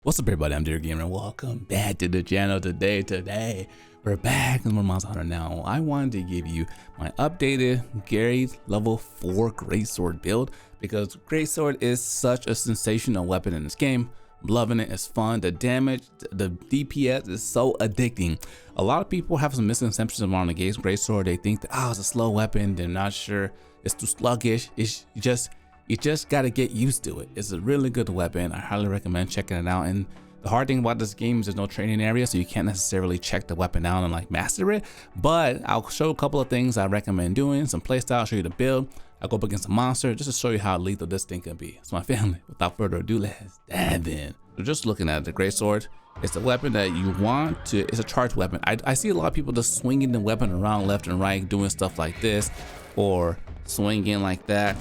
What's up everybody, I'm Dear Gamer. Welcome back to the channel. Today we're back in Monster Hunter. Now I wanted to give you my updated Gary's level 4 Greatsword build because Greatsword is such a sensational weapon in this game. I'm loving it. It's fun. The damage, the DPS is so addicting. A lot of people have some misconceptions around the Greatsword. They think that it's a slow weapon. They're not sure it's too sluggish. You just got to get used to it. It's a really good weapon. I highly recommend checking it out. And the hard thing about this game is there's no training area, so you can't necessarily check the weapon out and like master it. But I'll show a couple of things I recommend doing, some playstyle, show you the build. I'll go up against a monster just to show you how lethal this thing can be. So my family, without further ado, let's dive in. So just looking at the Greatsword, it's a weapon that you want to, it's a charged weapon. I see a lot of people just swinging the weapon around left and right, doing stuff like this, or swinging like that.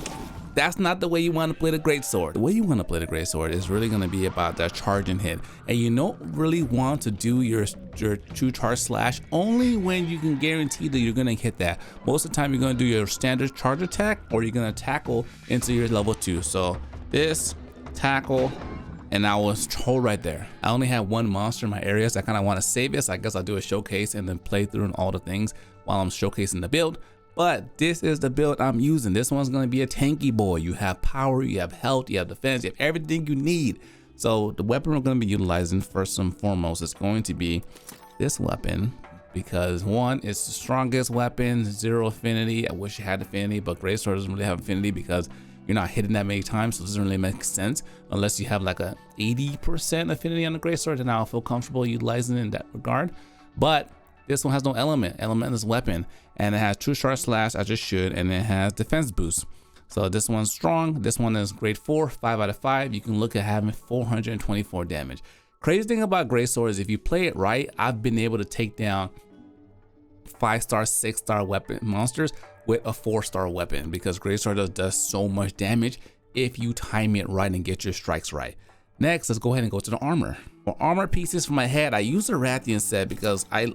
That's not the way you want to play the Greatsword. The way you want to play the Greatsword is really going to be about that charge and hit. And you don't really want to do your true charge slash only when you can guarantee that you're going to hit that. Most of the time you're going to do your standard charge attack, or you're going to tackle into your level 2. So this, tackle, and I was hold right there. I only have one monster in my area, so I kind of want to save it. So I guess I'll do a showcase and then play through and all the things while I'm showcasing the build. But this is the build I'm using. This one's going to be a tanky boy. You have power, you have health, you have defense, you have everything you need. So the weapon we're going to be utilizing first and foremost is going to be this weapon, because one, it's the strongest weapon, 0 affinity. I wish it had affinity, but Greatsword doesn't really have affinity because you're not hitting that many times, so it doesn't really make sense unless you have like a 80% affinity on the Greatsword, and I'll feel comfortable utilizing it in that regard. But this one has no elementless weapon, and it has true charge slash as it should, and it has defense boost. So this one's strong. This one is grade 4, 5 out of 5. You can look at having 424 damage. Crazy thing about Greatsword is if you play it right, I've been able to take down 5-star, 6-star weapon monsters with a 4-star weapon, because Greatsword does so much damage if you time it right and get your strikes right. Next, let's go ahead and go to the armor. For armor pieces for my head, I use the Rathian set because I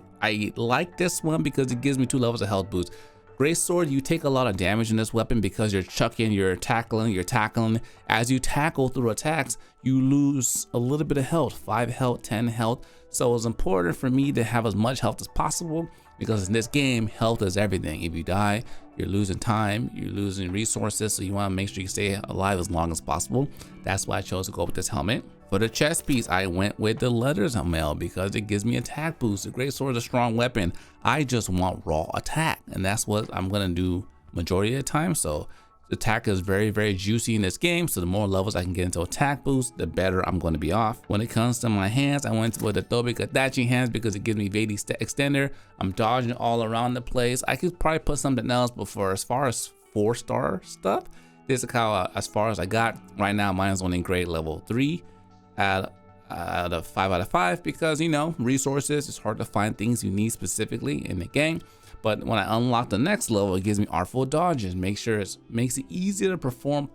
like this one because it gives me 2 levels of health boost. Greatsword, you take a lot of damage in this weapon because you're chucking, you're tackling. As you tackle through attacks, you lose a little bit of health, 5 health, 10 health. So it's important for me to have as much health as possible, because in this game, health is everything. If you die, you're losing time, you're losing resources, so you want to make sure you stay alive as long as possible. That's why I chose to go with this helmet. For the chest piece, I went with the leathers helmet because it gives me attack boost. The Greatsword is a strong weapon. I just want raw attack, and that's what I'm gonna do majority of the time. So the attack is very, very juicy in this game, so the more levels I can get into attack boost, the better I'm going to be off. When it comes to my hands, I went with the Tobi Katachi hands because it gives me Vedi extender. I'm dodging all around the place. I could probably put something else, but for as far as 4-star stuff, this is how as far as I got. Right now, mine's only grade level 3 out of 5 out of 5 because, you know, resources, it's hard to find things you need specifically in the game. But when I unlock the next level, it gives me artful dodges, makes it easier to perform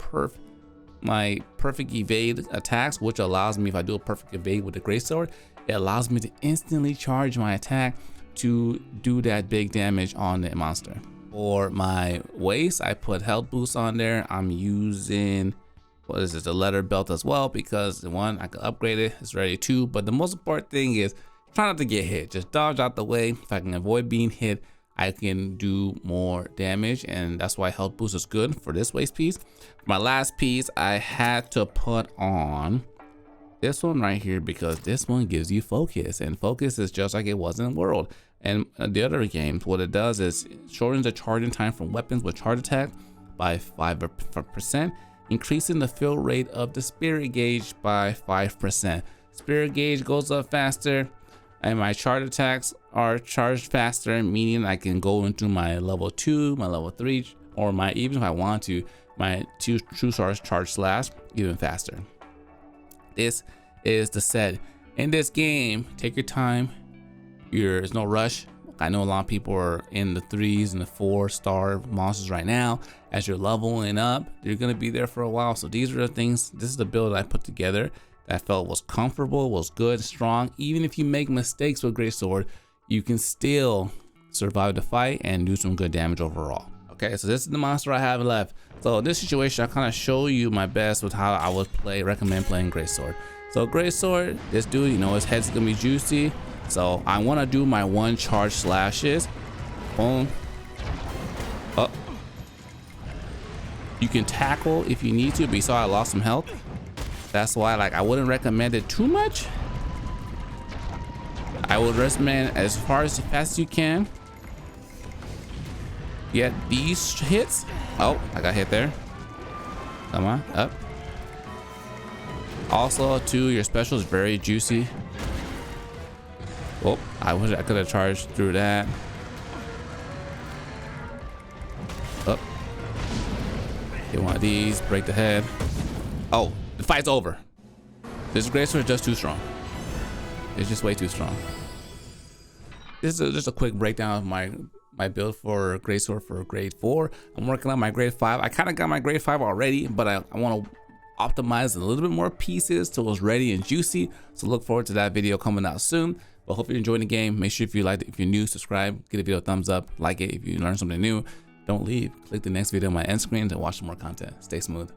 my perfect evade attacks, which allows me, if I do a perfect evade with the Greatsword, it allows me to instantly charge my attack to do that big damage on the monster. For my waist, I put health boost on there. I'm using, what is it, the leather belt as well, because the one I can upgrade it, it's ready too. But the most important thing is try not to get hit. Just dodge out the way. If I can avoid being hit, I can do more damage, and that's why health boost is good for this waist piece. For my last piece, I had to put on this one right here because this one gives you focus, and focus is just like it was in World and the other games. What it does is it shortens the charging time from weapons with charge attack by 5%, increasing the fill rate of the spirit gauge by 5%. Spirit gauge goes up faster, and my charge attacks are charged faster, meaning I can go into my level 2, my level 3, or my, even if I want to, my 2 true charge slash even faster. This is the set. In this game, take your time. There's no rush. I know a lot of people are in the 3s and the 4-star monsters right now. As you're leveling up, you're gonna be there for a while. So these are the things, this is the build I put together that I felt was comfortable, was good, strong. Even if you make mistakes with Greatsword, you can still survive the fight and do some good damage overall. Okay, so this is the monster I have left. So in this situation, I kind of show you my best with how I would recommend playing Greatsword. So greatsword, this dude, you know, his head's gonna be juicy. So I want to do my 1 charge slashes. Boom. Up. You can tackle if you need to, but you saw I lost some health. That's why, like, I wouldn't recommend it too much. I would recommend as far as fast as you can. Get these hits. Oh, I got hit there. Come on, up. Also, too, your special is very juicy. Oh, I wish I could have charged through that. Up. Get one of these, break the head. Oh, the fight's over. This greatsword is just too strong. It's just way too strong. This is just a quick breakdown of my build for greatsword for grade 4. I'm working on my grade 5. I kind of got my grade 5 already, but I want to optimize a little bit more pieces till it's ready and juicy. So look forward to that video coming out soon. But hope you're enjoying the game. Make sure if you liked it, if you're new, subscribe, give the video a thumbs up, like it if you learned something new. Don't leave. Click the next video on my end screen to watch some more content. Stay smooth.